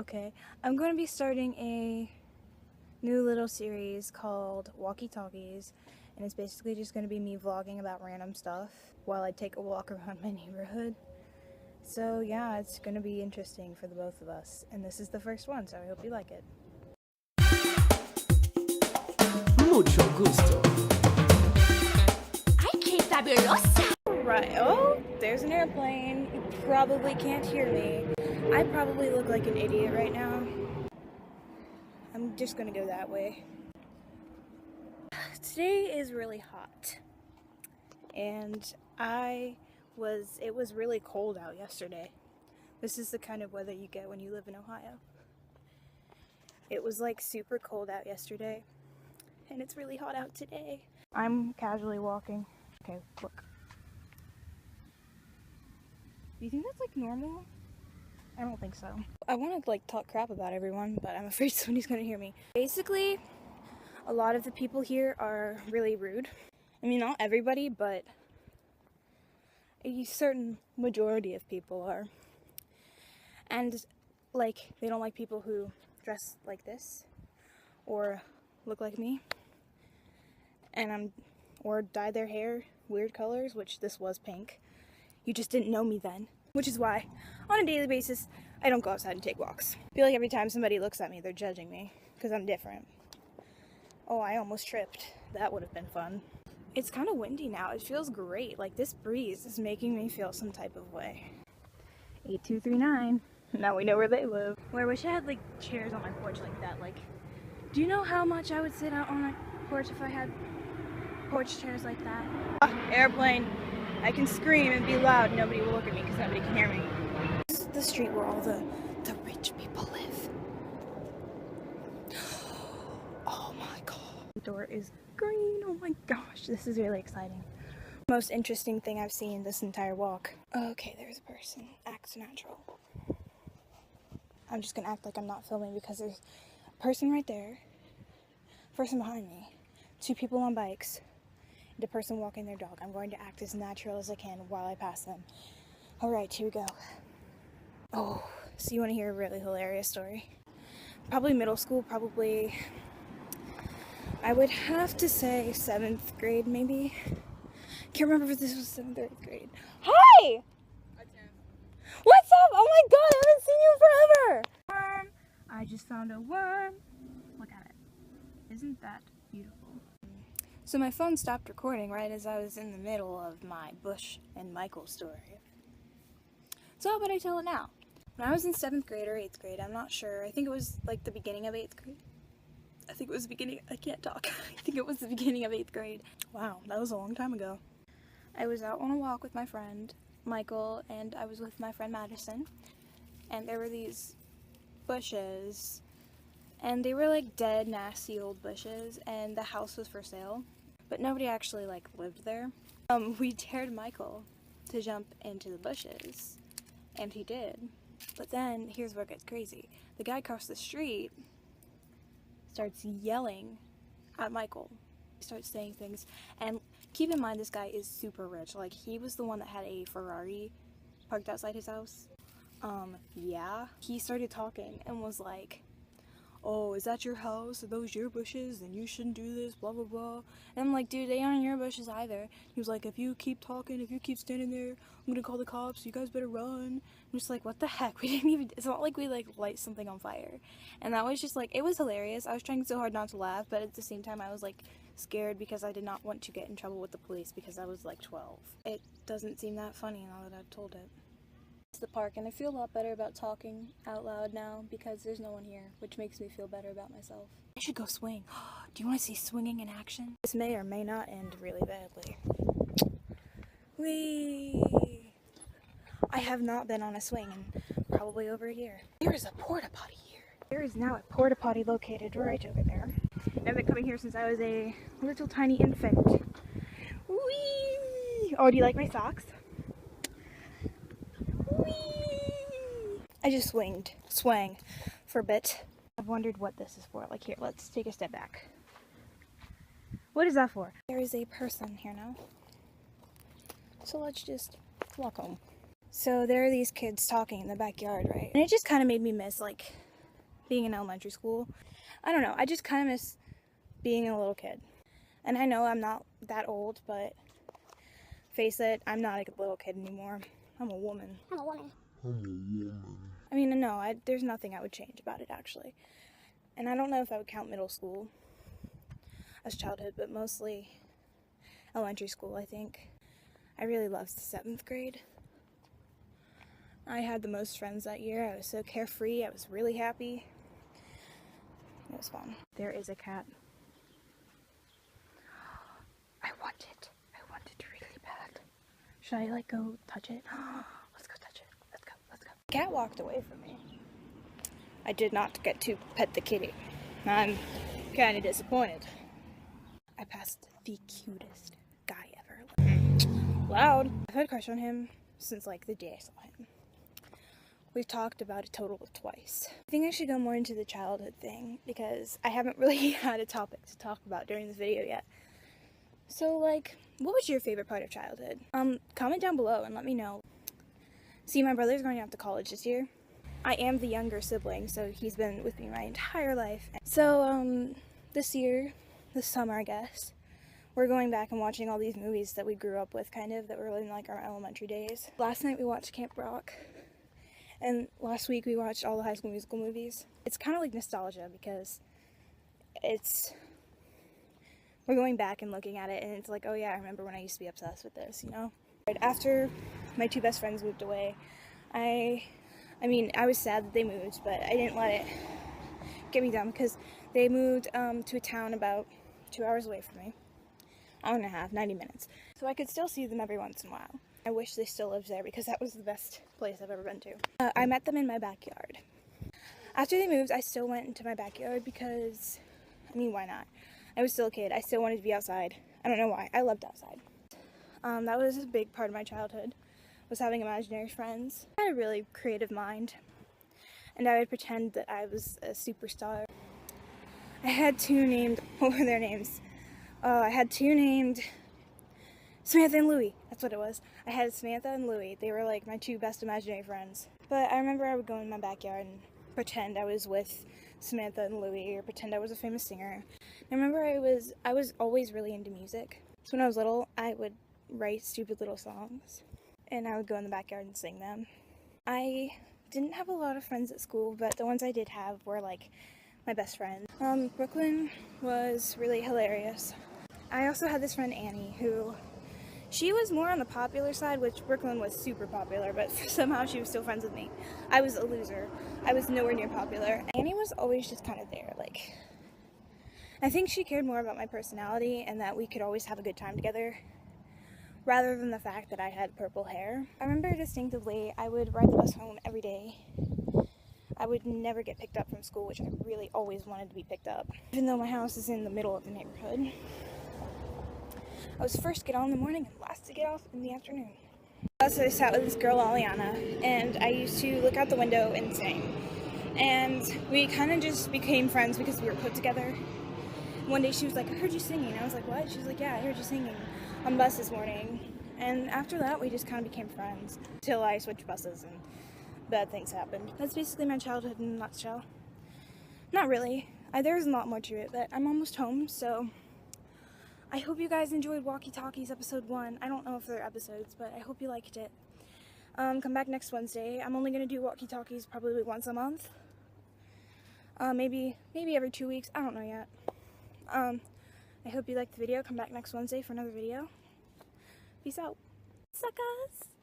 Okay, I'm going to be starting a new little series called Walkie Talkies, and it's basically just going to be me vlogging about random stuff while I take a walk around my neighborhood. So yeah, it's going to be interesting for the both of us, and this is the first one, so I hope you like it. Mucho gusto. Ay, qué fabulosa! Right, oh, there's an airplane. You probably can't hear me. I probably look like an idiot right now. I'm just gonna go that way. Today is really hot. And it was really cold out yesterday. This is the kind of weather you get when you live in Ohio. It was like super cold out yesterday. And it's really hot out today. I'm casually walking. Okay, look. Do you think that's like normal? I don't think so. I want to like talk crap about everyone, but I'm afraid somebody's gonna hear me. Basically, a lot of the people here are really rude. I mean, not everybody, but a certain majority of people are. And like, they don't like people who dress like this or look like me. And or dye their hair weird colors, which this was pink. You just didn't know me then. Which is why, on a daily basis, I don't go outside and take walks. I feel like every time somebody looks at me, they're judging me, because I'm different. Oh, I almost tripped. That would have been fun. It's kind of windy now. It feels great. Like, this breeze is making me feel some type of way. 8239. Now we know where they live. Well, I wish I had, like, chairs on my porch like that. Like, do you know how much I would sit out on my porch if I had porch chairs like that? Airplane. I can scream and be loud. Nobody will look at me because nobody can hear me. This is the street where all the rich people live. Oh my god. The door is green. Oh my gosh. This is really exciting. Most interesting thing I've seen this entire walk. Okay, there's a person. Act natural. I'm just gonna act like I'm not filming because there's a person right there, person behind me, two people on bikes, the person walking their dog. I'm going to act as natural as I can while I pass them. Alright, here we go. Oh, so you want to hear a really hilarious story? Probably middle school, probably, I would have to say 7th grade maybe. Can't remember if this was 7th or 8th grade. Hi! What's up? Oh my god, I haven't seen you forever! Worm! I just found a worm. Look at it. Isn't that beautiful? So my phone stopped recording right as I was in the middle of my Bush and Michael story. So how about I tell it now? When I was in 7th grade or 8th grade, I'm not sure. I think it was like the beginning of 8th grade. I think it was the beginning, I can't talk. I think it was the beginning of 8th grade. Wow, that was a long time ago. I was out on a walk with my friend, Michael, and I was with my friend Madison. And there were these bushes, and they were like dead, nasty old bushes, and the house was for sale. But nobody actually like lived there. We dared Michael to jump into the bushes, and he did. But then, here's where it gets crazy. The guy across the street starts yelling at Michael. He starts saying things, and keep in mind this guy is super rich. Like, he was the one that had a Ferrari parked outside his house. Yeah. He started talking and was like, oh, is that your house? Are those your bushes? Then you shouldn't do this, blah, blah, blah. And I'm like, dude, they aren't your bushes either. He was like, if you keep talking, if you keep standing there, I'm gonna call the cops, you guys better run. I'm just like, what the heck? We didn't even, it's not like we like light something on fire. And that was just like, it was hilarious. I was trying so hard not to laugh, but at the same time I was like scared because I did not want to get in trouble with the police because I was like 12. It doesn't seem that funny now that I've told it. The park, and I feel a lot better about talking out loud now because there's no one here, which makes me feel better about myself. I should go swing. Do you want to see swinging in action? This may or may not end really badly. Whee! I have not been on a swing in probably over a year. There is a porta potty here. There is now a porta potty located right over there. I've been coming here since I was a little tiny infant. Whee! Oh, do you like my socks? I just swang for a bit. I've wondered what this is for. Like, here, let's take a step back. What is that for? There is a person here now. So let's just walk home. So there are these kids talking in the backyard, right? And it just kind of made me miss, like, being in elementary school. I don't know, I just kind of miss being a little kid. And I know I'm not that old, but face it, I'm not a little kid anymore. I'm a woman. I mean, no, there's nothing I would change about it, actually. And I don't know if I would count middle school as childhood, but mostly elementary school, I think. I really loved the 7th grade. I had the most friends that year. I was so carefree. I was really happy. It was fun. There is a cat. I want it. I want it really bad. Should I, like, go touch it? Let's go touch it. Let's go. Let's go. The cat walked away from me. I did not get to pet the kitty. I'm kind of disappointed. I passed the cutest guy ever. Loud. I've had a crush on him since, like, the day I saw him. We've talked about it a total of twice. I think I should go more into the childhood thing because I haven't really had a topic to talk about during this video yet. So, like, what was your favorite part of childhood? Comment down below and let me know. See, my brother's going off to college this year. I am the younger sibling, so he's been with me my entire life. So, this year, this summer, I guess, we're going back and watching all these movies that we grew up with, kind of, that were in, like, our elementary days. Last night we watched Camp Rock. And last week we watched all the High School Musical movies. It's kind of like nostalgia because we're going back and looking at it and it's like, oh yeah, I remember when I used to be obsessed with this, you know? After my 2 best friends moved away, I mean, I was sad that they moved, but I didn't let it get me down because they moved to a town about 2 hours away from me. Hour and a half, 90 minutes. So I could still see them every once in a while. I wish they still lived there because that was the best place I've ever been to. I met them in my backyard. After they moved, I still went into my backyard because, I mean, why not? I was still a kid. I still wanted to be outside. I don't know why. I loved outside. That was a big part of my childhood, was having imaginary friends. I had a really creative mind, and I would pretend that I was a superstar. I had 2 named, what were their names? I had 2 named Samantha and Louie, that's what it was. I had Samantha and Louie. They were like my 2 best imaginary friends. But I remember I would go in my backyard and pretend I was with Samantha and Louie or pretend I was a famous singer. I remember I was always really into music. So when I was little, I would write stupid little songs and I would go in the backyard and sing them. I didn't have a lot of friends at school, but the ones I did have were like my best friends. Brooklyn was really hilarious. I also had this friend Annie who she was more on the popular side, which Brooklyn was super popular, but somehow she was still friends with me. I was a loser. I was nowhere near popular. Annie was always just kind of there. Like, I think she cared more about my personality and that we could always have a good time together, rather than the fact that I had purple hair. I remember distinctively I would ride the bus home every day. I would never get picked up from school, which I really always wanted to be picked up, even though my house is in the middle of the neighborhood. I was first to get on in the morning and last to get off in the afternoon. So I sat with this girl, Aliana, and I used to look out the window and sing. And we kind of just became friends because we were put together. One day she was like, I heard you singing. I was like, what? She was like, yeah, I heard you singing on the bus this morning. And after that, we just kind of became friends till I switched buses and bad things happened. That's basically my childhood in a nutshell. Not really. There's a lot more to it, but I'm almost home, so I hope you guys enjoyed Walkie Talkies episode 1. I don't know if they're episodes, but I hope you liked it. Come back next Wednesday. I'm only going to do Walkie Talkies probably once a month. Maybe every 2 weeks. I don't know yet. I hope you liked the video. Come back next Wednesday for another video. Peace out. Suckers!